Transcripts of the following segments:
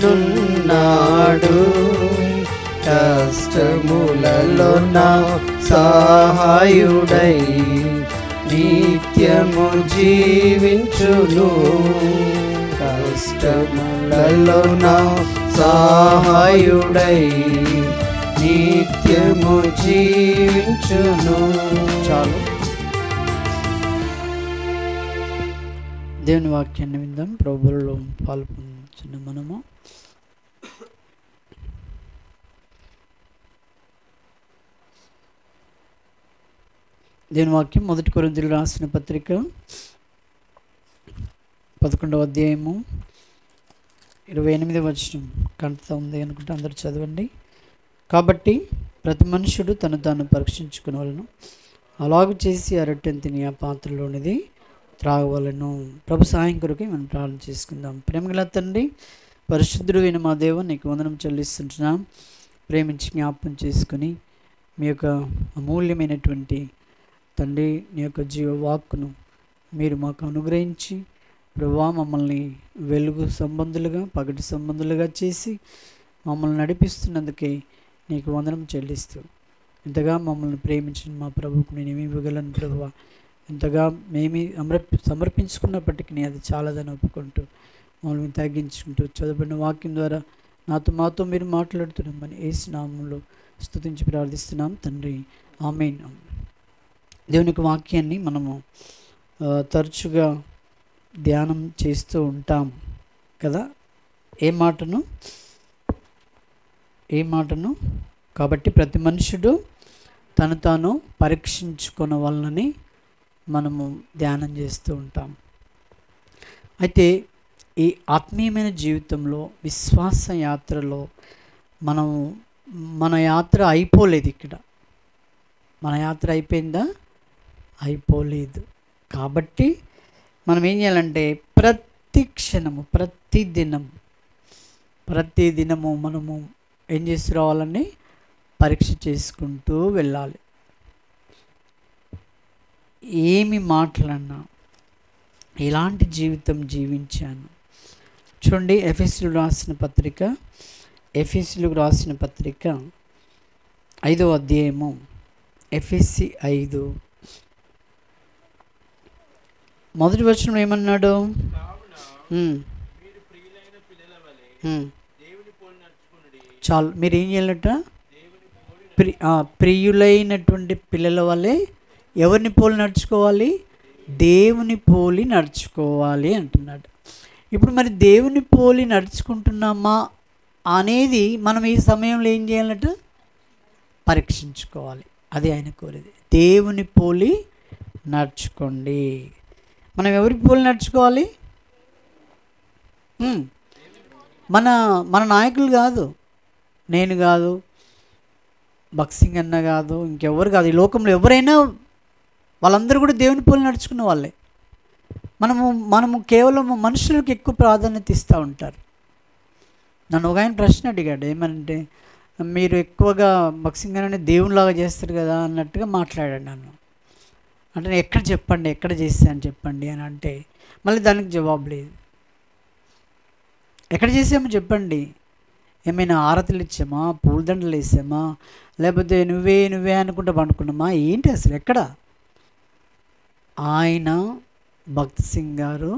నున్నాడు. కష్టములలో నా సహాయుడై నిత్యము జీవించును. కష్టములలో నా సహాయుడై నిత్యము జీవించును. చాలు. దేవుని వాక్యాన్ని విందాం. ప్రభువులో పాల్పొందుతున్న మనము దేవుని వాక్యం 1 కొరింథీయులకు రాసిన పత్రిక 11వ అధ్యాయము 28వ వచనం కంటతా ఉంది అనుకుంటే అందరూ చదవండి. కాబట్టి ప్రతి మనుషుడు తను తాను పరీక్షించుకునవలను, అలాగూ చేసి అరటిని తిని ఆ పాత్రలోనిది త్రాగవలను. ప్రభు సహాయం కొరకు మనం ప్రార్థన చేసుకుందాం. ప్రేమగల తండ్రి, పరిశుద్ధుడు అయిన మా దేవ, నీకు వందనం చెల్లిస్తుంటున్నాం. ప్రేమించి జ్ఞాపకం చేసుకుని మీ యొక్క అమూల్యమైనటువంటి తండ్రి నీ యొక్క జీవ వాక్కును మీరు మాకు అనుగ్రహించి ప్రభువా మమ్మల్ని వెలుగు సంబంధులుగా పగటి సంబంధులుగా చేసి మమ్మల్ని నడిపిస్తున్నందుకే నీకు వందనం చెల్లిస్తూ, ఇంతగా మమ్మల్ని ప్రేమించిన మా ప్రభువుకు నేను ఏమి ఇవ్వగలను ప్రభువా, ఇంతగా మేమి సమర్పించుకున్నప్పటికీ అది చాలాదని ఒప్పుకుంటూ మమ్మల్ని తగ్గించుకుంటూ చదవబడిన వాక్యం ద్వారా మాతో మీరు మాట్లాడుతున్నామని యేసు నామములో స్తుతించి ప్రార్థిస్తున్నాం తండ్రి, ఆమేన్. దేవుని యొక్క వాక్యాన్ని మనము తరచుగా ధ్యానం చేస్తూ ఉంటాం కదా. ఏ మాటను కాబట్టి ప్రతి మనుషుడు తను తాను పరీక్షించుకొనవలనని మనము ధ్యానం చేస్తూ ఉంటాం. అయితే ఈ ఆత్మీయమైన జీవితంలో విశ్వాస యాత్రలో మన యాత్ర అయిపోలేదు. ఇక్కడ మన యాత్ర అయిపోయిందా? అయిపోలేదు. కాబట్టి మనం ఏం చేయాలంటే ప్రతి క్షణము ప్రతిదినము మనము ఏం చేసి రావాలని పరీక్ష చేసుకుంటూ వెళ్ళాలి. ఏమి మాటలన్నా ఎలాంటి జీవితం జీవించాను చూడండి. ఎఫెసీయులకు రాసిన పత్రిక 5వ అధ్యాయము ఎఫెసీ 5 మొదటి వచనం ఏమన్నాడు? చాలు. మీరు ఏం చేయాలట? ప్రియులైనటువంటి పిల్లల వల్లే ఎవరిని పోలి నడుచుకోవాలి? దేవుని పోలి నడుచుకోవాలి అంటున్నాడు. ఇప్పుడు మరి దేవుని పోలి నడుచుకుంటున్నామా అనేది మనం ఈ సమయంలో ఏం చేయాలట? పరీక్షించుకోవాలి. అది ఆయన కోరేది. దేవుని పోలి నడుచుకోండి. మనం ఎవరికి పోలి నడుచుకోవాలి? మన నాయకులు కాదు, నేను కాదు, బక్సింగ్ అన్న కాదు, ఇంకెవరు కాదు. ఈ లోకంలో ఎవరైనా వాళ్ళందరూ కూడా దేవుని పోలి నడుచుకున్న వాళ్ళే. మనము కేవలం మనుషులకు ఎక్కువ ప్రాధాన్యత ఇస్తూ ఉంటారు. నన్ను ఒక ఆయన ప్రశ్న అడిగాడు, ఏమంటే మీరు ఎక్కువగా బక్సింగ్ అనే దేవునిలాగా చేస్తారు కదా అన్నట్టుగా మాట్లాడాడు నన్ను. అంటే నేను ఎక్కడ చేశాను చెప్పండి అని అంటే మళ్ళీ దానికి జవాబు లేదు. ఎక్కడ చేసామో చెప్పండి. ఏమైనా ఆరతులు ఇచ్చామా, పూలదండలు వేసామా, లేకపోతే నువ్వే అనుకుంటా పండుకున్నామా, ఏంటి అసలు ఎక్కడ? ఆయన భక్త్ సింగ్ గారు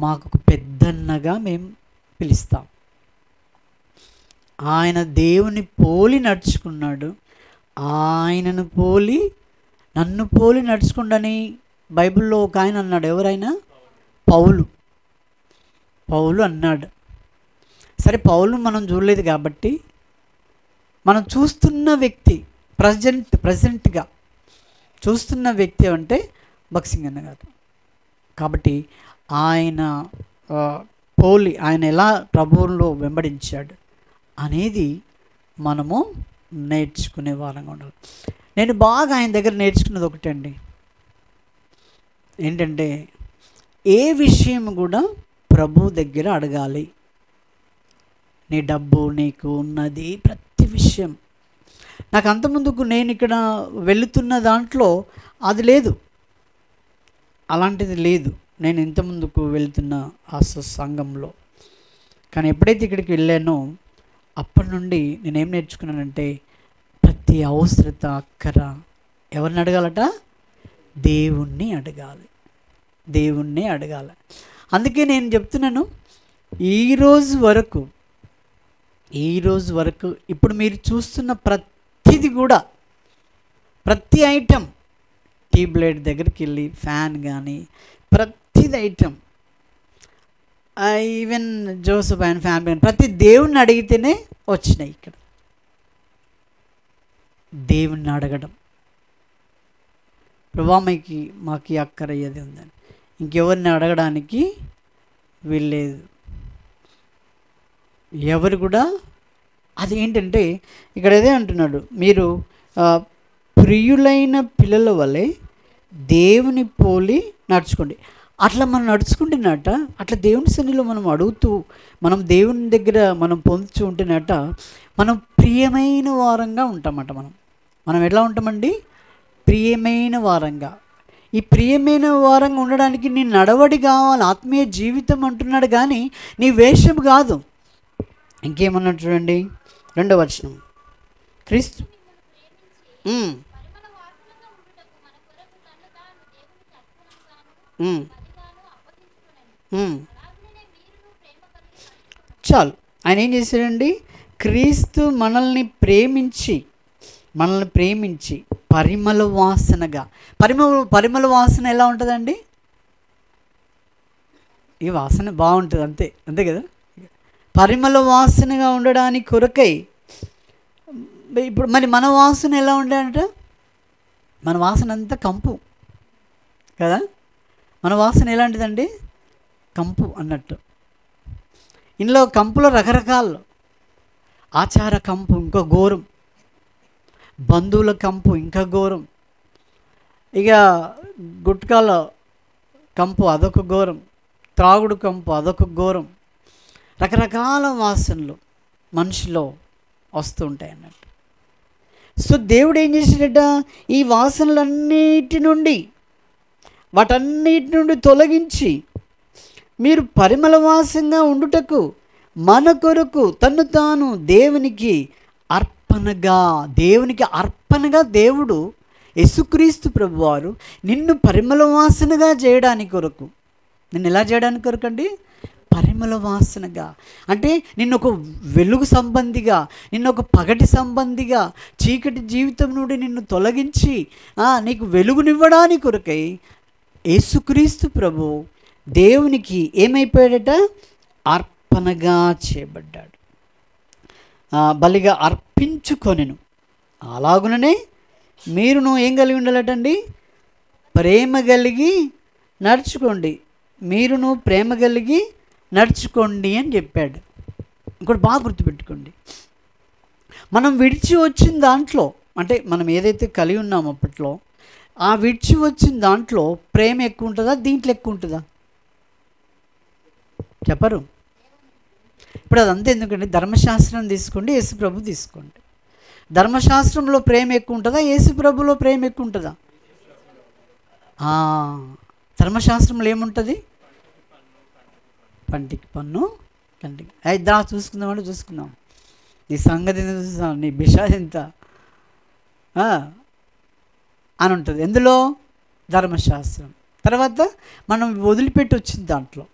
మాకు ఒక పెద్దన్నగా మేము పిలుస్తాం. ఆయన దేవుని పోలి నడుచుకున్నాడు. ఆయనను పోలి నన్ను పోలి నడుచుకుండని బైబిల్లో ఒక ఆయన అన్నాడు. ఎవరైనా? పౌలు అన్నాడు. సరే, పౌలు మనం చూడలేదు కాబట్టి మనం చూస్తున్న వ్యక్తి ప్రజెంట్గా చూస్తున్న వ్యక్తి అంటే బక్సింగ్ అన్న గారు. కాబట్టి ఆయన ఆయన ఎలా ప్రభువులో వెంబడించాడు అనేది మనము నేర్చుకునే వారంగా ఉండాలి. నేను బాగా ఆయన దగ్గర నేర్చుకున్నది ఒకటే అండి, ఏంటంటే ఏ విషయం కూడా ప్రభు దగ్గర అడగాలి. నీ డబ్బు, నీకు ఉన్నది, ప్రతి విషయం. నాకు అంతకుముందుకు నేను ఇక్కడ వెళుతున్న దాంట్లో అది లేదు, అలాంటిది లేదు. నేను ఇంతకుముందుకు వెళుతున్న ఆ సంఘంలో కానీ ఎప్పుడైతే ఇక్కడికి వెళ్ళానో అప్పటి నుండి నేనేం నేర్చుకున్నానంటే ప్రతి అవసరత అక్కర ఎవరిని అడగాలట? దేవుణ్ణి అడగాలి, దేవుణ్ణి అడగాలి. అందుకే నేను చెప్తున్నాను, ఈరోజు వరకు ఇప్పుడు మీరు చూస్తున్న ప్రతిది కూడా, ప్రతి ఐటెం, ట్యూబ్లైట్ దగ్గరికి వెళ్ళి ఫ్యాన్ కానీ ప్రతిది item, even Joseph and family కానీ ప్రతి దేవుణ్ణి అడిగితేనే వచ్చినాయి. ఇక్కడ దేవుణ్ణి అడగడం, ప్రభా మాకు అక్కర అయ్యేది ఉందని ఇంకెవరిని అడగడానికి వీల్లేదు. ఎవరు కూడా అదేంటంటే ఇక్కడ అదే అంటున్నాడు, మీరు ప్రియులైన పిల్లల వలె దేవుని పోలి నడుచుకోండి. అట్లా మనం నడుచుకుంటున్నట, అట్లా దేవుని సన్నిధిలో మనం అడుగుతూ మనం దేవుని దగ్గర మనం పొందుతూ ఉంటున్నట మనం ప్రియమైన వారంగా ఉంటామట. మనం ఎట్లా ఉంటామండి? ప్రియమైన వారంగా. ఈ ప్రియమైన వారంగా ఉండడానికి నీ నడవడి కావాలి, ఆత్మీయ జీవితం అంటున్నాడు కానీ నీ వేషం కాదు. ఇంకేమన్నాడు చూడండి, 2వ వచనం, క్రీస్తు చాలు. ఆయన ఏం చేశాడండి? క్రీస్తు మనల్ని ప్రేమించి పరిమళ వాసనగా. పరిమళ వాసన ఎలా ఉంటుందండి? ఈ వాసన బాగుంటుంది, అంతే కదా. పరిమళ వాసనగా ఉండడానికి కొరకై ఇప్పుడు మరి మన వాసన ఎలా ఉండాలంట? మన వాసన అంతా కంపు కదా. మన వాసన ఎలాంటిదండి? కంపు అన్నట్టు. ఇందులో కంపులో రకరకాలు, ఆచార కంపు ఇంకా ఘోరం, బంధువుల కంపు ఇంకా ఘోరం, ఇక గుట్కాల కంపు అదొక ఘోరం, త్రాగుడు కంపు అదొక ఘోరం. రకరకాల వాసనలు మనిషిలో వస్తూ ఉంటాయి అన్నట్టు. సో దేవుడు ఏం చేశాడట? ఈ వాసనలన్నిటి నుండి వాటన్నిటి నుండి తొలగించి మీరు పరిమళ వాసనగా ఉండుటకు మన కొరకు తన్ను తాను దేవునికి అర్పణగా దేవుడు యేసుక్రీస్తు ప్రభువారు నిన్ను పరిమళ వాసనగా చేయడానికి కొరకు. నిన్ను ఎలా చేయడానికి కొరకు అండి? పరిమళ వాసనగా. అంటే నిన్ను ఒక వెలుగు సంబంధిగా, నిన్ను ఒక పగటి సంబంధిగా, చీకటి జీవితం నుండి నిన్ను తొలగించి నీకు వెలుగునివ్వడానికి కొరకై యేసుక్రీస్తు ప్రభు దేవునికి ఏమైపోయాడట? అర్పణగా చేయబడ్డాడు, బలిగా అర్పించుకొనెను. అలాగుననే మీరును ఏం కలిగి ఉండాలటండి? ప్రేమ కలిగి నడుచుకోండి. మీరును ప్రేమ కలిగి నడుచుకోండి అని చెప్పాడు. ఇంకోటి బాగా గుర్తుపెట్టుకోండి, మనం విడిచి వచ్చిన దాంట్లో, అంటే మనం ఏదైతే కలిగి ఉన్నామో అప్పట్లో, ఆ విడిచి వచ్చిన దాంట్లో ప్రేమ ఎక్కువ ఉంటుందా, దీంట్లో ఎక్కువ ఉంటుందా? చెప్పరు. ఇప్పుడు అదంతా ఎందుకంటే ధర్మశాస్త్రం తీసుకోండి, యేసుప్రభు తీసుకోండి. ధర్మశాస్త్రంలో ప్రేమ ఎక్కువ ఉంటుందా, యేసుప్రభులో ప్రేమ ఎక్కువ ఉంటుందా? ధర్మశాస్త్రంలో ఏముంటుంది? పంటికి పన్ను కంటికి. అయితే చూసుకుందామంటే చూసుకుందాం, నీ సంగతి చూస్తాం, నీ బిషా ఎంత అని ఉంటుంది. ఎందులో? ధర్మశాస్త్రం. తర్వాత మనం వదిలిపెట్టి వచ్చిన దాంట్లో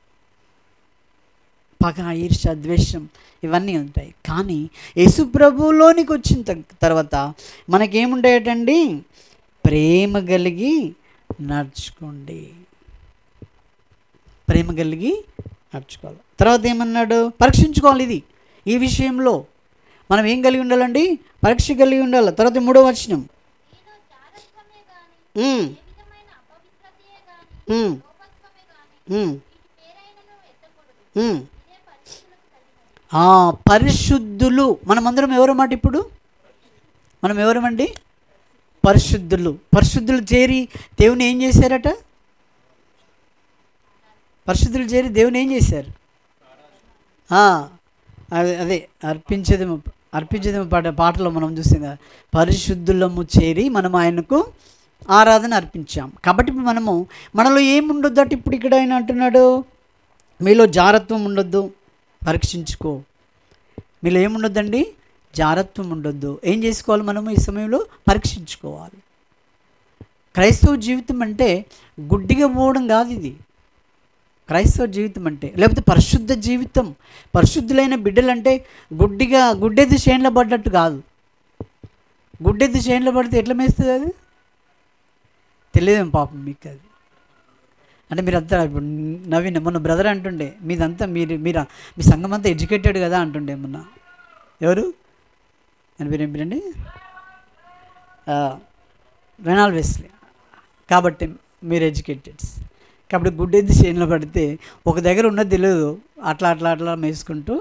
పగ, ఈర్ష్య, ద్వేషం ఇవన్నీ ఉంటాయి. కానీ యేసుప్రభులోనికి వచ్చిన తర్వాత మనకేముంటాయటండి? ప్రేమ కలిగి నడుచుకోండి, ప్రేమ కలిగి నడుచుకోవాలి. తర్వాత ఏమన్నాడు? పరీక్షించుకోవాలి. ఈ విషయంలో మనం ఏం కలిగి ఉండాలండి? పరీక్ష కలిగి ఉండాలి. తర్వాత 3వ వచనం, పరిశుద్ధులు. మనమందరం ఎవరమాట? ఇప్పుడు మనం ఎవరమండి? పరిశుద్ధులు చేరి దేవుని ఏం చేశారట? పరిశుద్ధులు చేరి దేవుని ఏం చేశారు? అదే అర్పించేదేమో పాటలో మనం చూసాం కదా, పరిశుద్ధులము చేరి మనం ఆయనకు ఆరాధన అర్పించాం. కాబట్టి మనలో ఏముండొద్దు అంటే ఇప్పుడు ఇక్కడ ఆయన అంటున్నాడు, మీలో జారత్వం ఉండొద్దు, పరీక్షించుకో. మీలో ఏముండొద్దండి, జారత్వం ఉండొద్దు. ఏం చేసుకోవాలి మనము ఈ సమయంలో? పరీక్షించుకోవాలి. క్రైస్తవ జీవితం అంటే గుడ్డిగా పోవడం కాదు. ఇది క్రైస్తవ జీవితం అంటే, లేకపోతే పరిశుద్ధ జీవితం, పరిశుద్ధులైన బిడ్డలంటే గుడ్డెద్దు చేనులో పడ్డట్టు కాదు. గుడ్డెద్దు చేనులో పడితే ఎట్లా మేస్తుంది? అది తెలియదేం పాపం మీకు. అది అంటే మీరంతా ఇప్పుడు నవీన్ మొన్న బ్రదర్ అంటుండే, మీదంతా మీరు మీ సంఘం అంతా ఎడ్యుకేటెడ్ కదా అంటుండే మొన్న. ఎవరు అని పేరు ఏం పేరండి? Reynold Wesley. కాబట్టి మీరు ఎడ్యుకేటెడ్స్. కాబట్టి గుడ్డెద్దు చేనులో పడితే ఒక దగ్గర ఉన్నది తెలియదు, అట్లా అట్లా అట్లా మేసుకుంటూ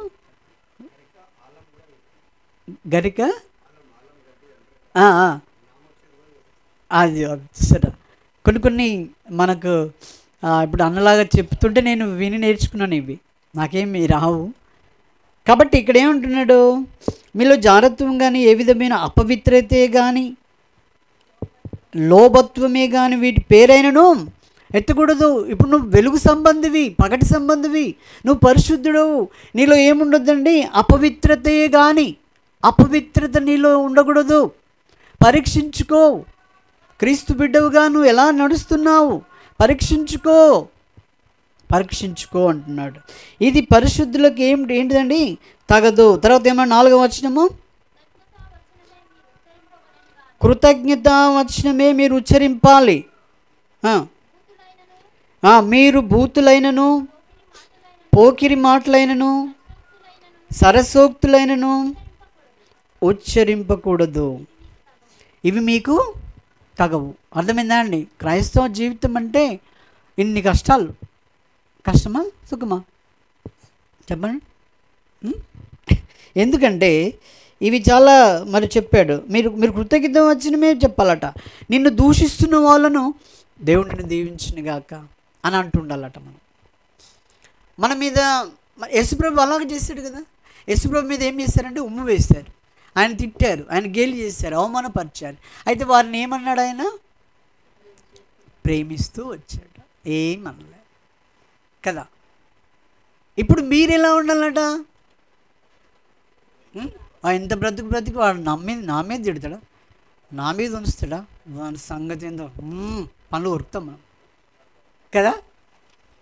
గరిక అది సరే. కొన్ని మనకు ఇప్పుడు అన్నలాగా చెప్తుంటే నేను విని నేర్చుకున్నాను. ఇవి నాకేమి రావు. కాబట్టి ఇక్కడ ఏమంటున్నాడు? మీలో జారత్వం కానీ, ఏ విధమైన అపవిత్రతే కానీ, లోభత్వమే కానీ వీటి పేరైనను ఎత్తకూడదు. ఇప్పుడు నువ్వు వెలుగు సంబంధివి, పగటి సంబంధివి, నువ్వు పరిశుద్ధుడు. నీలో ఏముండొద్దండి? అపవిత్రతే కానీ, అపవిత్రత నీలో ఉండకూడదు. పరీక్షించుకో. క్రీస్తు బిడ్డవుగా నువ్వు ఎలా నడుస్తున్నావు పరీక్షించుకో అంటున్నాడు. ఇది పరిశుద్ధులకు ఏంటిదండి? తగదు. తర్వాత ఏమన్నా 4వ వచనము, కృతజ్ఞతా వచనమే మీరు ఉచ్చరింపాలి. మీరు బూతులైనను, పోకిరి మాటలైనను, సరసోక్తులైనను ఉచ్చరింపకూడదు. ఇవి మీకు తగవు. అర్థమైందా అండి? క్రైస్తవ జీవితం అంటే ఇన్ని కష్టాలు. కష్టమా సుఖమా చెప్పండి? ఎందుకంటే ఇవి చాలా మరి చెప్పాడు. మీరు కృతజ్ఞత వచ్చినమే చెప్పాలట. నిన్ను దూషిస్తున్న వాళ్ళను దేవుడిని దీవించునుగాక అని అంటుండాలట. మన మీద యేసుప్రభు అలాగే చేశాడు కదా. యేసుప్రభు మీద ఏం చేశారంటే ఉమ్ము వేశారు, ఆయన తిట్టారు, ఆయన గేలి చేశారు, అవమానపరిచారు. అయితే వారిని ఏమన్నాడు? ఆయన ప్రేమిస్తూ వచ్చాడు, ఏమనలే కదా. ఇప్పుడు మీరు ఎలా ఉండాలట? ఎంత బ్రతుకు వాడు నా మీద తిడతాడా, నా మీద ఉంచుతాడా, వాడి సంగతి ఏందో పనులు కొరుకుతాం మనం కదా.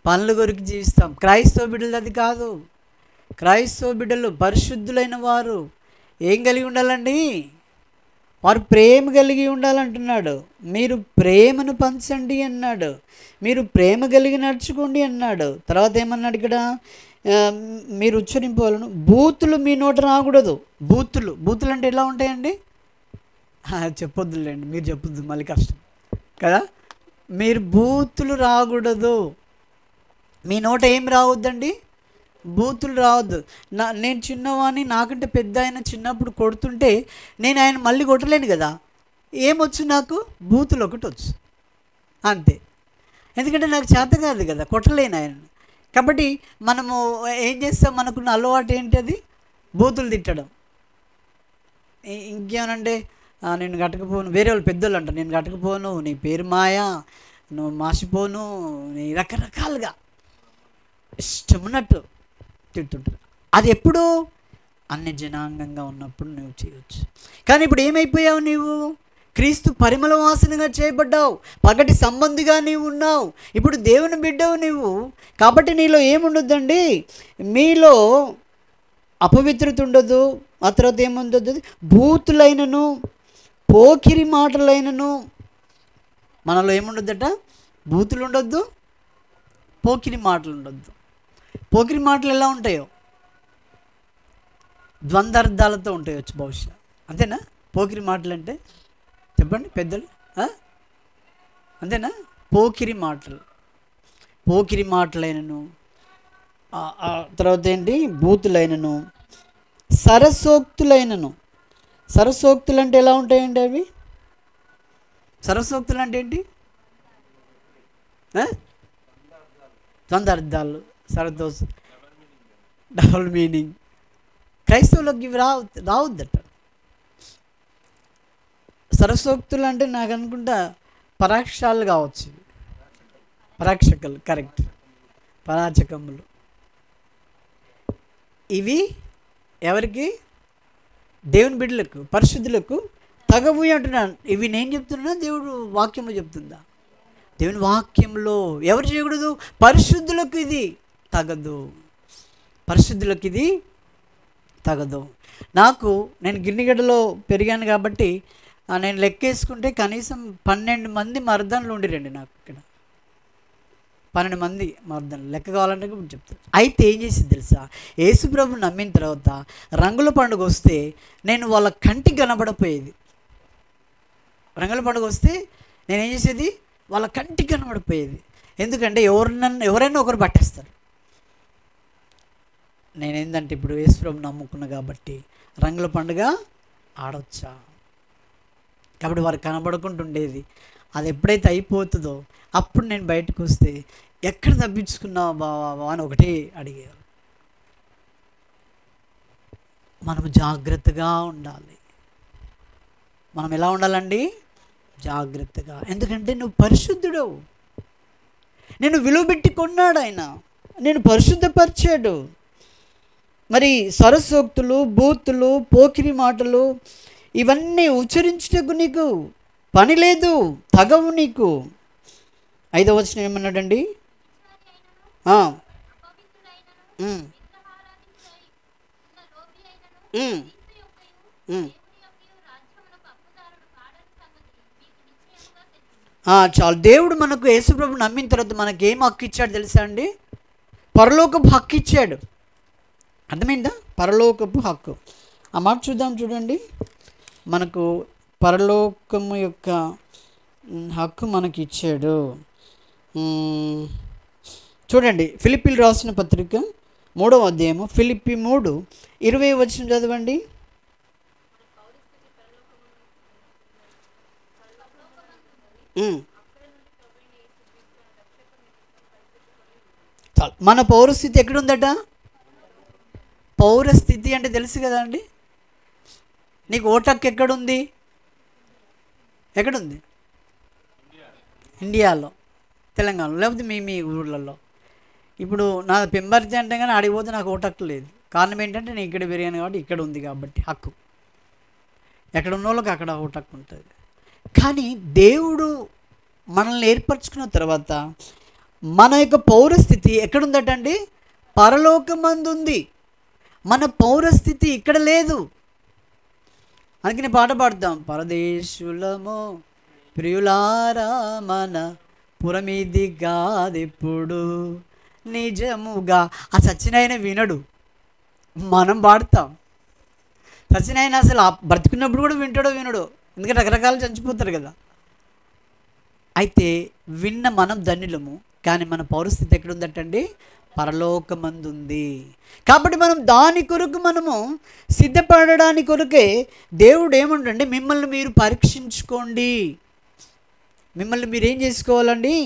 పనులు కొరికి జీవిస్తాం. క్రైస్తవ బిడ్డలు అది కాదు. క్రైస్తవ బిడ్డలు పరిశుద్ధులైన వారు ఏం కలిగి ఉండాలండి? వారు ప్రేమ కలిగి ఉండాలంటున్నాడు. మీరు ప్రేమను పంచండి అన్నాడు. మీరు ప్రేమ కలిగి నడుచుకోండి అన్నాడు. తర్వాత ఏమన్నాడు ఇక్కడ? మీరు ఉచ్చరింపవాలను. బూతులు మీ నోట రాకూడదు. బూతులు అంటే ఎలా ఉంటాయండి? చెప్పొద్దులేండి, మీరు చెప్పొద్దు, మళ్ళీ కష్టం కదా. మీరు బూతులు రాకూడదు. మీ నోట ఏం రావద్దండి? బూతులు రావద్దు. నేను చిన్నవాడిని, నాకంటే పెద్ద ఆయన చిన్నప్పుడు కొడుతుంటే నేను ఆయన మళ్ళీ కొట్టలేను కదా. ఏమొచ్చు నాకు? బూతులు ఒకటి వచ్చు అంతే. ఎందుకంటే నాకు చేత కాదు కదా, కొట్టలేను ఆయన. కాబట్టి మనము ఏం చేస్తాం? మనకున్న అలవాటు ఏంటి? అది బూతులు తిట్టడం. ఇంకేమనంటే నేను కట్టకపోను, వేరే వాళ్ళు పెద్దోళ్ళు అంటారు, నేను కట్టకపోను, నీ పేరు మాయా, నువ్వు మాసిపోను, నీ రకరకాలుగా ఇష్టమున్నట్టు తింటుంటారు. అది ఎప్పుడు? అన్ని జనాంగంగా ఉన్నప్పుడు నువ్వు చేయవచ్చు. కానీ ఇప్పుడు ఏమైపోయావు? నీవు క్రీస్తు పరిమళ వాసనగా చేయబడ్డావు, పగటి సంబంధిగా నీవు ఉన్నావు, ఇప్పుడు దేవుని బిడ్డవు నీవు. కాబట్టి నీలో ఏముండొద్దండి? మీలో అపవిత్రత ఉండదు. ఆ తర్వాత ఏముండొద్దు? బూతులైనను, పోకిరి మాటలైనను. మనలో ఏముండొద్దట? బూతులు ఉండొద్దు, పోకిరి మాటలు ఉండొద్దు. పోకిరి మాటలు ఎలా ఉంటాయో ద్వంద్వార్థాలతో ఉంటాయొచ్చు బహుశా, అంతేనా? పోకిరి మాటలు అంటే చెప్పండి పెద్దలు, అంతేనా? పోకిరి మాటలైనను, తర్వాత ఏంటి? బూతులైనను, సరసోక్తులైనను. సరసోక్తులు అంటే ఎలా ఉంటాయండి అవి? సరసోక్తులు అంటే ఏంటి? ద్వంద్వార్థాలు, సరదోస్, డబుల్ మీనింగ్. క్రైస్తవులకు ఇవి రావద్దట. సరసోక్తులు అంటే నాకు అనుకుంటా పరాక్షాలు కావచ్చు. పరాక్షకులు, కరెక్ట్, పరాచకములు. ఇవి ఎవరికి? దేవుని బిడ్డలకు, పరిశుద్ధులకు తగవు అంటున్నాను. ఇవి నేను చెప్తున్నా, దేవుడు వాక్యంలో చెప్తుందా? దేవుని వాక్యంలో ఎవరు చేయకూడదు? పరిశుద్ధులకు ఇది తగదు, పరిశుద్ధులకు ఇది తగదు. నేను గిన్నెగడ్డలో పెరిగాను కాబట్టి నేను లెక్కేసుకుంటే కనీసం 12 మంది మర్దన్లు ఉండిరండి నాకు ఇక్కడ. 12 మంది మర్దన్లు లెక్క కావాలంటే కూడా చెప్తాను. అయితే ఏం చేసింది తెలుసా? యేసుప్రభు నమ్మిన తర్వాత రంగుల పండుగ వస్తే నేను వాళ్ళ కంటికి కనబడపోయేది. రంగుల పండుగ వస్తే నేనేం చేసేది? వాళ్ళ కంటికి కనబడిపోయేది. ఎందుకంటే ఎవరైనా ఒకరు పట్టేస్తారు. నేనేందంటే ఇప్పుడు యేసుప్రభు నమ్ముకున్నా కాబట్టి రంగుల పండుగ ఆడొచ్చా? కాబట్టి వారు కనబడుకుంటుండేది. అది ఎప్పుడైతే అయిపోతుందో అప్పుడు నేను బయటకు వస్తే ఎక్కడ తప్పించుకున్నావు బావా అని ఒకటే అడిగారు. మనం జాగ్రత్తగా ఉండాలి. మనం ఎలా ఉండాలండి? జాగ్రత్తగా. ఎందుకంటే నువ్వు పరిశుద్ధుడు, నేను విలువ పెట్టి కొన్నాడు ఆయన, నేను పరిశుద్ధపరిచాడు. మరి సరసోక్తులు, బూతులు, పోకిరి మాటలు ఇవన్నీ ఉచ్చరించుటకు నీకు పని లేదు, తగవు నీకు. 5వ వచనం ఏమన్నాడండి? చాలు. దేవుడు మనకు యేసుప్రభు నమ్మిన తర్వాత మనకి ఏం హక్కు ఇచ్చాడు తెలుసా అండి? పరలోకపు హక్కు ఇచ్చాడు. అర్థమైందా? పరలోకపు హక్కు. ఆ మాట చూద్దాం, చూడండి. మనకు పరలోకము యొక్క హక్కు మనకి ఇచ్చాడు. చూడండి, ఫిలిప్పీలు రాసిన పత్రిక 3వ అధ్యాయము, ఫిలిప్పీ 3:20 వచనం చదవండి. చాలు. మన పౌరస్థితి ఎక్కడుందట? పౌరస్థితి అంటే తెలుసు కదా అండి. నీకు ఓటక్కు ఎక్కడుంది? ఇండియాలో, తెలంగాణలో, లేకపోతే మీ ఊళ్ళల్లో. ఇప్పుడు నా పెంబర్తి అంటే కానీ ఆడిపోతే నాకు ఓటక్కు లేదు. కారణం ఏంటంటే నేను ఇక్కడ పెరిగాను కాబట్టి ఇక్కడ ఉంది కాబట్టి హక్కు. ఎక్కడ ఉన్న వాళ్ళకి అక్కడ ఓటక్కు ఉంటుంది. కానీ దేవుడు మనల్ని ఏర్పరచుకున్న తర్వాత మన యొక్క పౌరస్థితి ఎక్కడుందట అండి? పరలోకమందు ఉంది. మన పౌరస్థితి ఇక్కడ లేదు. అందుకని పాట పాడతాం, పరదేశులము ప్రియులారా మన పురమిది కాదెప్పుడు నిజముగా. ఆ సచ్చినైన వినడు, మనం పాడతాం. సచ్చినైన అసలు బ్రతుకున్నప్పుడు కూడా వింటాడో వినడో, ఎందుకంటే రకరకాలు చచ్చిపోతారు కదా. అయితే విన్న మనం ధన్యులము. కానీ మన పౌరస్థితి ఎక్కడుందటండి? పరలోకమందుంది. కాబట్టి మనం దాని కొరకు మనము సిద్ధపడడానికి కొరకే దేవుడు ఏమంటే మిమ్మల్ని మీరు పరీక్షించుకోండి. మిమ్మల్ని మీరు ఏం చేసుకోవాలండి?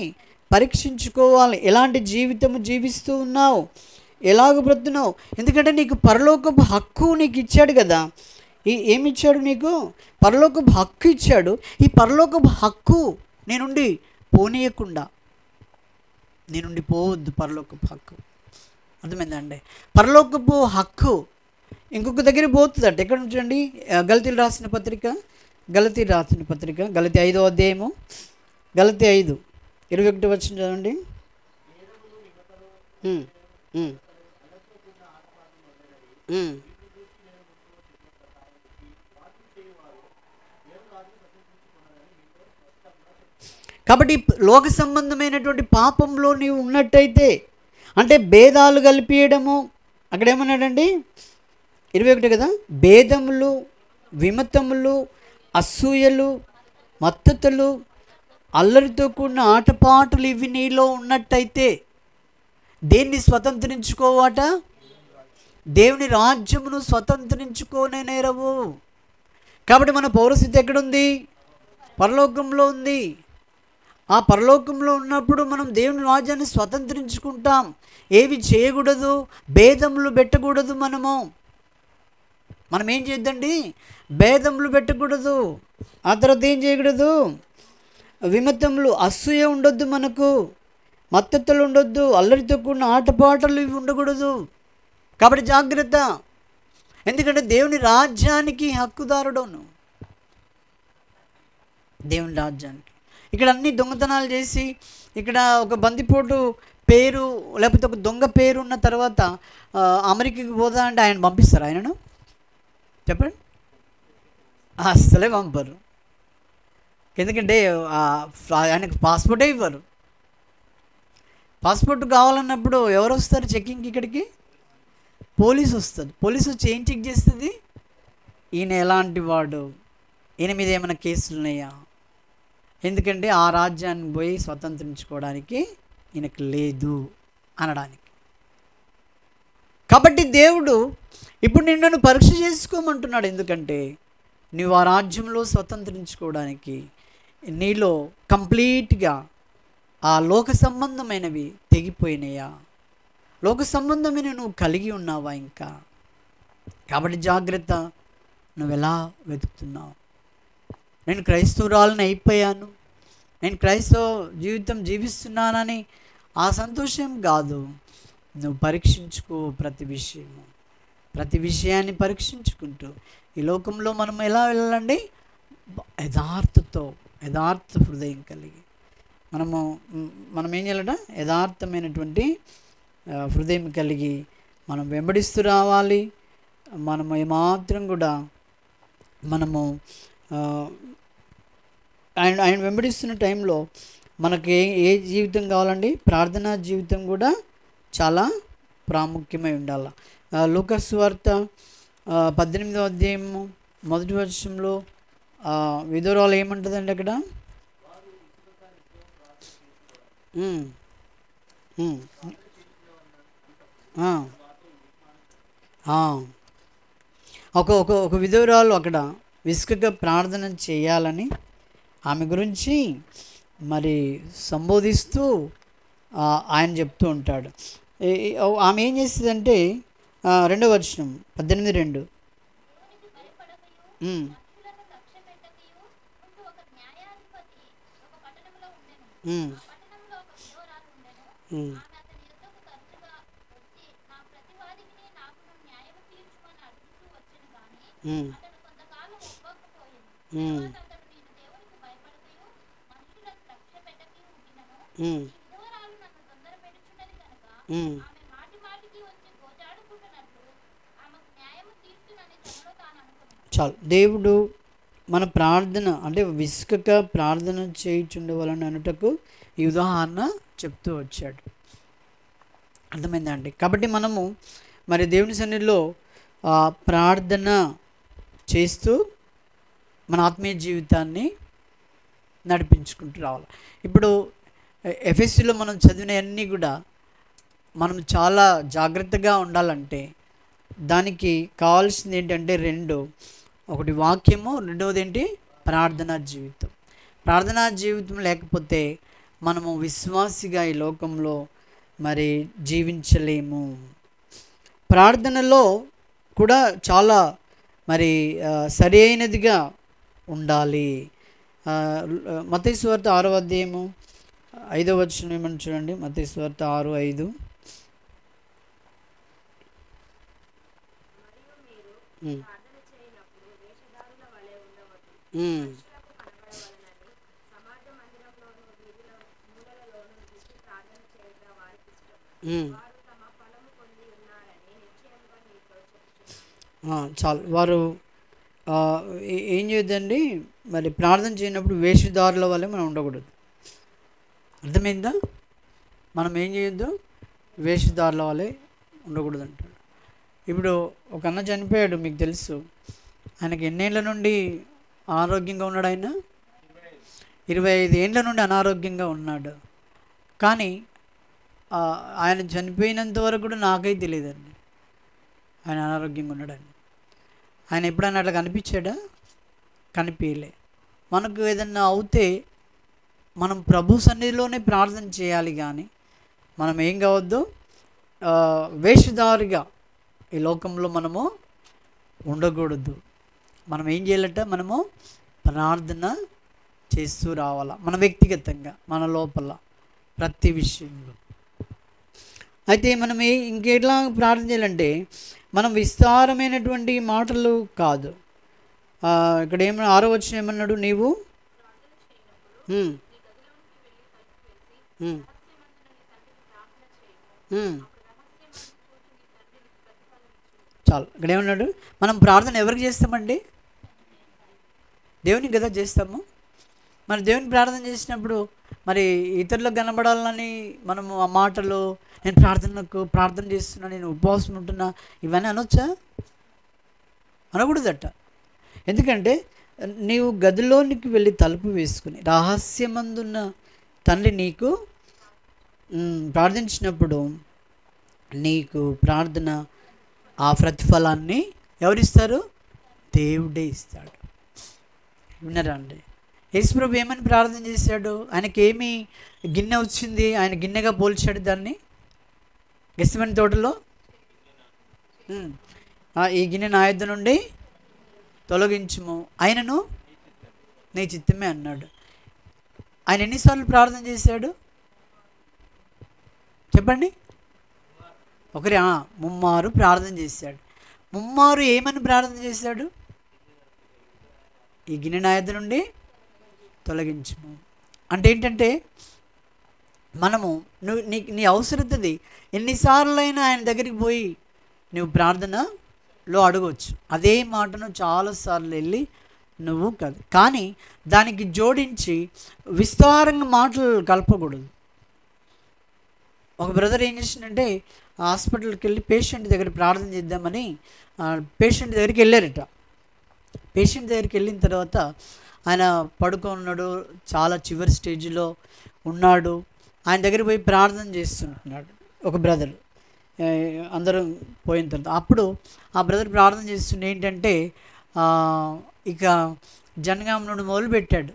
పరీక్షించుకోవాలి. ఎలాంటి జీవితము జీవిస్తూ ఉన్నావు, ఎలాగ బ్రతున్నావు. ఎందుకంటే నీకు పరలోకపు హక్కు నీకు ఇచ్చాడు కదా. ఏమి ఇచ్చాడు? నీకు పరలోకపు హక్కు ఇచ్చాడు. ఈ పరలోకపు హక్కు నీ నుండి పోనీయకుండా, నీ నుండి పోవద్దు పరలోకపు హక్కు. అర్థమైందండి? పరలోకపు హక్కు ఇంకొక దగ్గర పోతుందట. ఎక్కడ ఉంచండి? గలతీ రాసిన పత్రిక, గలతీ 5వ అధ్యాయము, గలతీ 5:21 వచనం చదవండి. కాబట్టి లోక సంబంధమైనటువంటి పాపంలో నీవు ఉన్నట్టయితే, అంటే భేదాలు కలిపియడము, అక్కడ ఏమన్నాడండి? 21 కదా. భేదములు, విమతములు, అసూయలు, మత్తతులు, అల్లరితో కూడిన ఆటపాటలు ఇవి నీలో ఉన్నట్టయితే దేన్ని స్వతంత్రించుకోవాట? దేవుని రాజ్యమును స్వతంత్రించుకోనే నేరవు. కాబట్టి మన పౌరస్థితి ఎక్కడుంది? పరలోకంలో ఉంది. ఆ పరలోకంలో ఉన్నప్పుడు మనం దేవుని రాజ్యాన్ని స్వతంత్రించుకుంటాం. ఏవి చేయకూడదు? భేదములు పెట్టకూడదు. మనం ఏం చేద్దండి? భేదములు పెట్టకూడదు. ఆ తర్వాత ఏం చేయకూడదు? విమతములు, అసూయ ఉండొద్దు, మనకు మత్తతులు ఉండొద్దు, అల్లరితో కూడిన ఆటపాటలు ఇవి ఉండకూడదు. కాబట్టి జాగ్రత్త. ఎందుకంటే దేవుని రాజ్యానికి హక్కుదారుడు నువ్వు. దేవుని రాజ్యానికి ఇక్కడ అన్ని దొంగతనాలు చేసి, ఇక్కడ ఒక బందిపోటు పేరు లేకపోతే ఒక దొంగ పేరు ఉన్న తర్వాత అమెరికాకి పోదా అంటే ఆయన పంపిస్తారు? ఆయనను చెప్పండి, అస్సలే పంపరు. ఎందుకంటే ఆయనకు పాస్పోర్టే ఇవ్వరు. పాస్పోర్ట్ కావాలన్నప్పుడు ఎవరు వస్తారు చెక్కింగ్కి? ఇక్కడికి పోలీసు వస్తుంది. పోలీసు వచ్చి ఏం చెక్ చేస్తుంది? ఈయన ఎలాంటి వాడు, ఈయన మీద ఏమైనా కేసులు ఉన్నాయా, ఎందుకంటే ఆ రాజ్యాన్ని పోయి స్వతంత్రించుకోవడానికి ఈయనకు లేదు అనడానికి. కాబట్టి దేవుడు ఇప్పుడు నిన్ను పరీక్ష చేసుకోమంటున్నాడు. ఎందుకంటే నువ్వు ఆ రాజ్యంలో స్వతంత్రించుకోవడానికి నీలో కంప్లీట్గా ఆ లోక సంబంధమైనవి తెగిపోయినాయా, లోక సంబంధమైన నువ్వు కలిగి ఉన్నావా ఇంకా? కాబట్టి జాగ్రత్త. నువ్వు ఎలా వెతుకుతున్నావు? నేను క్రైస్తవురాలని అయిపోయాను, నేను క్రైస్తవ జీవితం జీవిస్తున్నానని ఆ సంతోషం కాదు. నువ్వు పరీక్షించుకో ప్రతి విషయాన్ని పరీక్షించుకుంటూ ఈ లోకంలో మనం ఎలా వెళ్ళాలండి? యథార్థ హృదయం కలిగి మనం ఏం చేయాలట? యథార్థమైనటువంటి హృదయం కలిగి మనం వెంబడిస్తూ రావాలి. మనము ఏమాత్రం కూడా మనము ఆయన వెంబడిస్తున్న టైంలో మనకు ఏ జీవితం కావాలండి? ప్రార్థనా జీవితం కూడా చాలా ప్రాముఖ్యమై ఉండాలి. లూకాసు సువార్త 18వ అధ్యాయము 1వ వచనంలో విధురాలు ఏమంటుందండి అక్కడ? ఒక విధురాలు అక్కడ విసుకగా ప్రార్థన చేయాలని ఆమె గురించి మరి సంబోధిస్తూ ఆయన చెప్తూ ఉంటాడు. ఆమె ఏం చేస్తుందంటే 2వ వచనం 18:2 చాలు. దేవుడు మన ప్రార్థన అంటే విసుకక ప్రార్థన చేయుచుండవాలని అనుటకు ఈ ఉదాహరణ చెప్తూ వచ్చాడు. అర్థమైందండి? కాబట్టి మనము మరి దేవుని సన్నిధిలో ప్రార్థన చేస్తూ మన ఆత్మీయ జీవితాన్ని నడిపించుకుంటూ రావాలి. ఇప్పుడు ఎఫ్ఎస్సిలో మనం చదివినవన్నీ కూడా మనం చాలా జాగ్రత్తగా ఉండాలంటే దానికి కావాల్సింది ఏంటంటే 2, ఒకటి వాక్యము, రెండవది ఏంటి? ప్రార్థనా జీవితం. ప్రార్థనా జీవితం లేకపోతే మనము విశ్వాసిగా ఈ లోకంలో మరి జీవించలేము. ప్రార్థనలో కూడా చాలా మరి సరి అయినదిగా ఉండాలి. మత్తయి సువార్త 6వ అధ్యాయము 5వ వచనం ఏమని చూడండి. మత్తయి సువార్త 6:5 చాలు. వారు ఏం చేయొద్దండి, మరి ప్రార్థన చేయనప్పుడు వేషధారుల వల్లే మనం ఉండకూడదు. అర్థమైందా? మనం ఏం చేయొద్దు, వేషధారుల వల్లే ఉండకూడదు అంటాడు. ఇప్పుడు ఒక అన్న చనిపోయాడు, మీకు తెలుసు. ఆయనకి ఎన్నేళ్ళ నుండి అనారోగ్యంగా ఉన్నాడు? ఆయన 25 ఏళ్ళ నుండి అనారోగ్యంగా ఉన్నాడు. కానీ ఆయన చనిపోయినంత వరకు కూడా నాకైతే తెలియదండి ఆయన అనారోగ్యంగా ఉన్నాడని. ఆయన ఎప్పుడైనా అట్లా కనిపించాడా? కనిపించలే. మనకు ఏదన్నా అవుతే మనం ప్రభు సన్నిధిలోనే ప్రార్థన చేయాలి, కానీ మనం ఏం కావద్దు, వేషధారిగా ఈ లోకంలో మనము ఉండకూడదు. మనం ఏం చేయాలంటే మనము ప్రార్థన చేస్తూ రావాలా, మన వ్యక్తిగతంగా, మన లోపల ప్రతి విషయంలో. అయితే మనం ఇంకెట్లా ప్రార్థన చేయాలంటే, మనం విస్తారమైనటువంటి మాటలు కాదు. ఇక్కడ ఏమన్నా 6వ వచనం ఏమన్నాడు? నీవు ఉమ్, ఉమ్, ఉమ్. చాలు. ఇక్కడ ఏమన్నాడు? మనం ప్రార్థన ఎవరికి చేస్తామండి? దేవునికి కదా చేస్తాము. మరి దేవునికి ప్రార్థన చేసినప్పుడు మరి ఇతరులకు కనబడాలని మనము ఆ మాటలు, నేను ప్రార్థన చేస్తున్నా, నేను ఉపవాసం ఉంటున్నా, ఇవన్నీ అనొచ్చా? అనకూడదట. ఎందుకంటే నీవు గదిలోనికి వెళ్ళి తలుపు వేసుకుని రహస్యమందున్న తండ్రి నీకు ప్రార్థించినప్పుడు నీకు ప్రార్థన ఆ ప్రతిఫలాన్ని ఎవరిస్తారు? దేవుడే ఇస్తాడు. విన్నారా అండి? యేసుప్రభు ఏమని ప్రార్థన చేశాడు? ఆయనకి ఏమి గిన్నె వచ్చింది, ఆయన గిన్నెగా పోల్చాడు దాన్ని గెత్సేమనే తోటలో. ఈ గిన్నె నా యొద్ద నుండి తొలగించుము, ఆయనను నీ చిత్తమే అన్నాడు. ఆయన ఎన్నిసార్లు ప్రార్థన చేశాడు చెప్పండి? ముమ్మారు ప్రార్థన చేశాడు. ముమ్మారు ఏమని ప్రార్థన చేశాడు? ఈ గిన్నె నా యొద్ద నుండి తొలగించుము. అంటే ఏంటంటే మనము నీ అవసరతది ఎన్నిసార్లైనా ఆయన దగ్గరికి పోయి నువ్వు ప్రార్థనలో అడగవచ్చు. అదే మాటను చాలాసార్లు వెళ్ళి నువ్వు కాదు, కానీ దానికి జోడించి విస్తారంగా మాటలు కలపకూడదు. ఒక బ్రదర్ ఏం చేసిందంటే హాస్పిటల్కి వెళ్ళి పేషెంట్ దగ్గర ప్రార్థన చేద్దామని పేషెంట్ దగ్గరికి వెళ్ళారట. పేషెంట్ దగ్గరికి వెళ్ళిన తర్వాత ఆయన పడుకున్నాడు, చాలా చివరి స్టేజ్లో ఉన్నాడు. ఆయన దగ్గర పోయి ప్రార్థన చేస్తుంటున్నాడు ఒక బ్రదర్. అందరూ పోయిన తర్వాత అప్పుడు ఆ బ్రదర్ ప్రార్థన చేస్తుండే ఏంటంటే ఇక జనగాం నుండి మొదలుపెట్టాడు.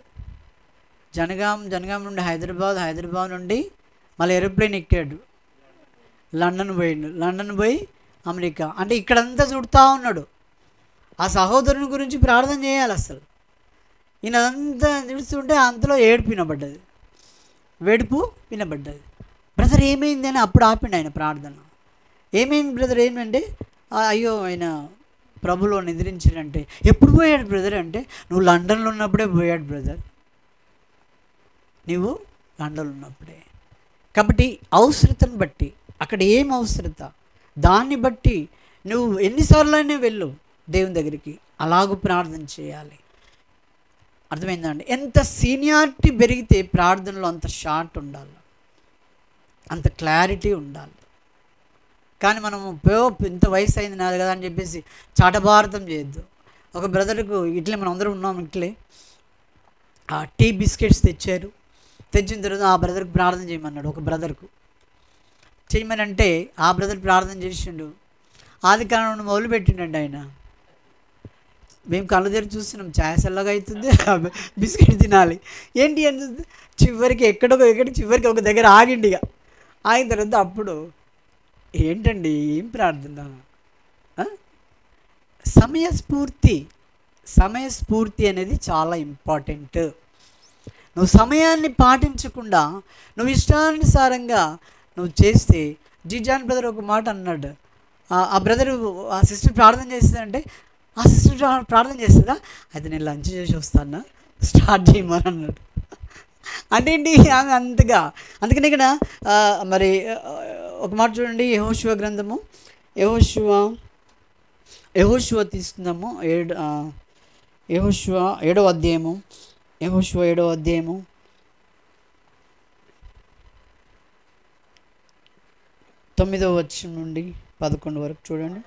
జనగాం నుండి హైదరాబాద్ నుండి మళ్ళీ ఏరోప్లేన్ ఎక్కాడు, లండన్ పోయి అమెరికా. అంటే ఇక్కడంతా చుడుతూ ఉన్నాడు. ఆ సహోదరుని గురించి ప్రార్థన చేయాలి. అసలు ఈయన అదంతా చూస్తుంటే అంతలో వేడుపు వినబడ్డది. బ్రదర్ ఏమైంది అని అప్పుడు ఆపిండు ఆయన ప్రార్థన. ఏమైంది బ్రదర్? ఏమంటే అయ్యో ఆయన ప్రభులో నిద్రించాడంటే. ఎప్పుడు పోయాడు బ్రదర్ అంటే, నువ్వు లండన్లో ఉన్నప్పుడే పోయాడు బ్రదర్, నువ్వు లండన్లో ఉన్నప్పుడే. కాబట్టి అవసరతను బట్టి, అక్కడ ఏం అవసరత దాన్ని బట్టి నువ్వు ఎన్నిసార్లైనా వెళ్ళు దేవుని దగ్గరికి, అలాగూ ప్రార్థన చేయాలి. అర్థమైందండి? ఎంత సీనియారిటీ పెరిగితే ప్రార్థనలో అంత షార్ట్ ఉండాలి, అంత క్లారిటీ ఉండాలి. కానీ మనము ఇంత వయసు అయింది నాది కదా అని చెప్పేసి చాటభారతం చేయొద్దు. ఒక బ్రదర్కు ఇట్లే మనం అందరం ఉన్నాం, ఇట్లే టీ బిస్కెట్స్ తెచ్చిన తర్వాత ఆ బ్రదర్కి ప్రార్థన చేయమన్నాడు. ఒక బ్రదర్కు చేయమని అంటే ఆ బ్రదర్ ప్రార్థన చేసిండు. ఆది కాలంలో మొదలుపెట్టిండండి ఆయన. మేము కళ్ళు తెరిచి చూస్తున్నాం, ఛాయ్ చల్లగా అవుతుంది, బిస్కెట్ తినాలి ఏంటి అని చూస్తే చివరికి ఒక దగ్గర ఆగిండి. ఇక ఆగిన తర్వాత అప్పుడు ఏంటండి ఏం ప్రార్థన? సమయస్ఫూర్తి అనేది చాలా ఇంపార్టెంట్. నువ్వు సమయాన్ని పాటించకుండా నువ్వు ఇష్టానుసారంగా నువ్వు చేస్తే, జీజాన్ బ్రదర్ ఒక మాట అన్నాడు. ఆ బ్రదరు ఆ సిస్టర్ ప్రార్థన చేస్తుందంటే, ఆ సిస్టర్ ప్రార్థన చేస్తుందా, అయితే నేను లంచ్ చేసి వస్తాను, స్టార్ట్ చేయమని అన్నాడు. అంటే ఏంటి అంతగా? అందుకని ఇక్కడ మరి ఒక మాట చూడండి, యెహోషువ గ్రంథము, యెహోషువ తీసుకుందాము, యెహోషువ 7వ అధ్యాయము, 9వ వచనం నుండి 11 వరకు చూడండి.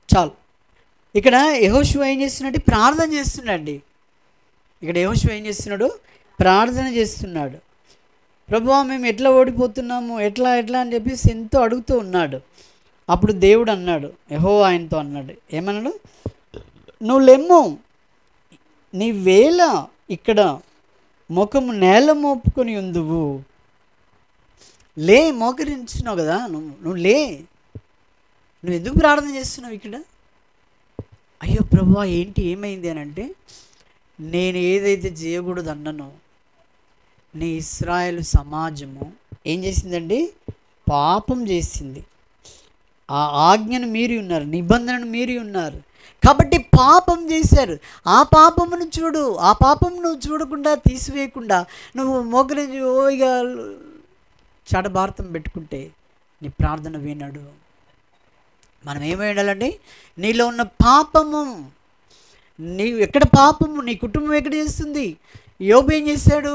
చాలు. ఇక్కడ యెహోషువ ఏం చేస్తున్నాడు? ప్రార్థన చేస్తున్నాడు. ఇక్కడ యెహోషువ ఏం చేస్తున్నాడు? ప్రార్థన చేస్తున్నాడు. ప్రభువా మేము ఎట్లా ఓడిపోతున్నాము, ఎట్లా అని చెప్పేసి ఎంతో అడుగుతూ ఉన్నాడు. అప్పుడు దేవుడు అన్నాడు, యెహోవా ఆయనతో అన్నాడు, ఏమన్నాడు? నువ్వు లెమ్ము, నీ వేళ ఇక్కడ ముఖము నేల మోపుకొని ఉందువు. లే, మోకరించినావు కదా, నువ్వు లే, నువ్వు ఎందుకు ప్రార్థన చేస్తున్నావు ఇక్కడ? అయ్యో ప్రభువా ఏంటి, ఏమైంది అని అంటే, నేను ఏదైతే చేయకూడదు అన్నానో నీ ఇశ్రాయేలు సమాజము ఏం చేసిందండి? పాపం చేసింది. ఆ ఆజ్ఞను మీరి ఉన్నారు, నిబంధనను మీరి ఉన్నారు, కాబట్టి పాపం చేశారు. ఆ పాపమును చూడు, ఆ పాపం నువ్వు చూడకుండా తీసివేయకుండా నువ్వు మోకరించి ఇక చడభారతం పెట్టుకుంటే నీ ప్రార్థన వినడు. మనం ఏమై ఉండాలండి? నీలో ఉన్న పాపము, ఎక్కడ పాపము నీ కుటుంబం ఎక్కడ చేస్తుంది? యోబు ఏం చేశాడు?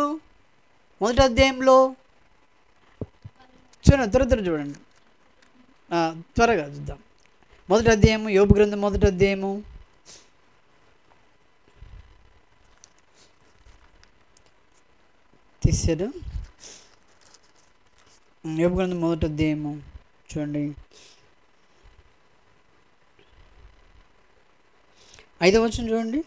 మొదటి అధ్యాయంలో త్వర చూడండి, త్వరగా చూద్దాం. మొదటి అధ్యాయము, యోబు గ్రంథం మొదటి అధ్యాయము, తీశారు. యోబు గ్రంథం మొదటి అధ్యాయము చూడండి, 5వ వచనం చూడండి.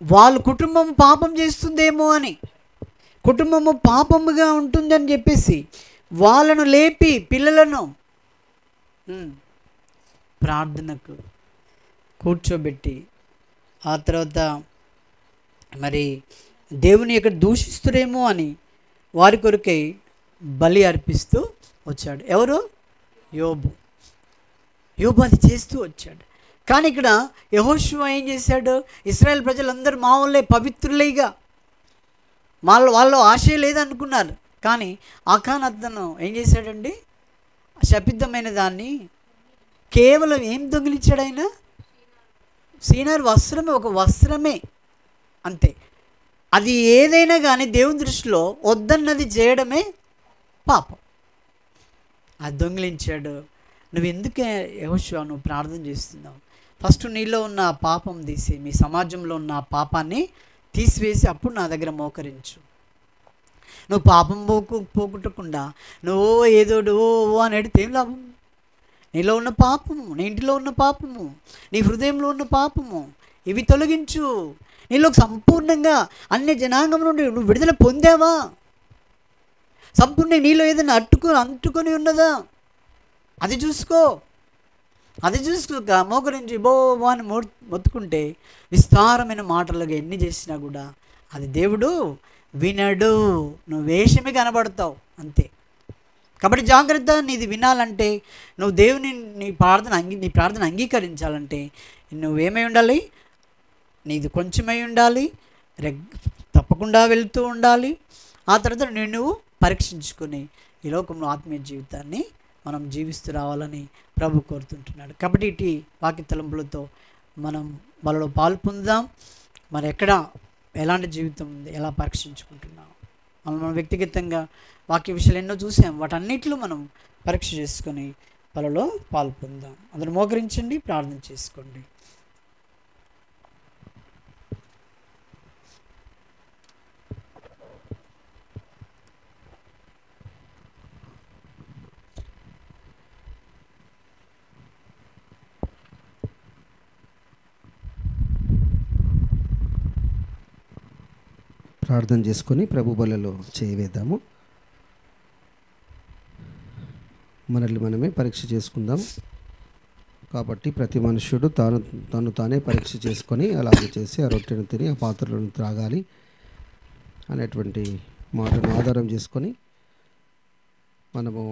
వాళ్ళ కుటుంబం పాపం చేస్తుందేమో అని, కుటుంబము పాపముగా ఉంటుందని చెప్పేసి వాళ్ళను లేపి పిల్లలను ప్రార్థనకు కూర్చోబెట్టి, ఆ తర్వాత మరి దేవుని ఇక్కడ దూషిస్తురేమో అని వారి కొరకై బలి అర్పిస్తూ వచ్చాడు. ఎవరు? యోబు. యోబు అది చేస్తూ వచ్చాడు. కానీ ఇక్కడ యెహోషువ ఏం చేశాడు? ఇశ్రాయేల్ ప్రజలందరూ మా వాళ్ళే, పవిత్రులేగా, వాళ్ళు ఆశ లేదనుకున్నారు. కానీ ఆకాన్ అతను ఏం చేశాడండి? శపిద్ధమైన దాన్ని కేవలం ఏం దొంగిలించాడు ఆయన? సీనార్ వస్త్రమే, ఒక వస్త్రమే, అంతే. అది ఏదైనా కానీ దేవుని దృష్టిలో వద్దన్నది చేయడమే పాపం. అది దొంగిలించాడు. నువ్వు ఎందుకే యెహోషువ నువ్వు ప్రార్థన చేస్తున్నావు? ఫస్ట్ నీలో ఉన్న ఆ పాపం తీసి, మీ సమాజంలో ఉన్న ఆ పాపాన్ని తీసివేసి అప్పుడు నా దగ్గర మోకరించు. నువ్వు పాపం పోగొట్టకుండా నువ్వు ఏదోడు ఓ అని అడిగితే ఏం లాభం? నీలో ఉన్న పాపము, నీ ఇంటిలో ఉన్న పాపము, నీ హృదయంలో ఉన్న పాపము, ఇవి తొలగించు. నీలో సంపూర్ణంగా అన్ని జనాంగం నుండి నువ్వు విడుదల పొందావా? సంపూర్ణంగా నీలో ఏదైనా అంటుకొని ఉన్నదా? అది చూసుకో. అది చూసుకోక మోకరించి బో అని మొత్తుకుంటే విస్తారమైన మాటలుగా ఎన్ని చేసినా కూడా అది దేవుడు వినడు. నువ్వు వేషమే కనబడతావు, అంతే. కాబట్టి జాగ్రత్త. నీది వినాలంటే, నువ్వు దేవుని నీ ప్రార్థన అంగీకరించాలంటే నువ్వేమై ఉండాలి? నీది కొంచెమై ఉండాలి, తప్పకుండా వెళ్తూ ఉండాలి. ఆ తర్వాత నువ్వు పరీక్షించుకొని ఈ లోకంలో ఆత్మీయ జీవితాన్ని మనం జీవిస్తూ రావాలని ప్రభు కోరుతుంటున్నాడు. కాబట్టి ఇటు వాక్య తలంపులతో మనం వాళ్ళలో పాలు పొందుదాం. మరి ఎక్కడ ఎలాంటి జీవితం ఉంది, ఎలా పరీక్షించుకుంటున్నాం, మనం వ్యక్తిగతంగా వాక్య విషయాలు ఎన్నో చూసాం. వాటన్నిటిలో మనం పరీక్ష చేసుకొని వాళ్ళలో పాలు పొందాం. అందరూ మోకరించండి, ప్రార్థన చేసుకోండి. ప్రార్థన చేసుకొని ప్రభు బలలో చేయవేద్దాము. మనల్ని మనమే పరీక్ష చేసుకుందాం. కాబట్టి ప్రతి మనుష్యుడు తను తానే పరీక్ష చేసుకొని అలాగే చేసి ఆ రొట్టెను తిని ఆ పాత్రలను త్రాగాలి అనేటువంటి మాటను ఆధారం చేసుకొని మనము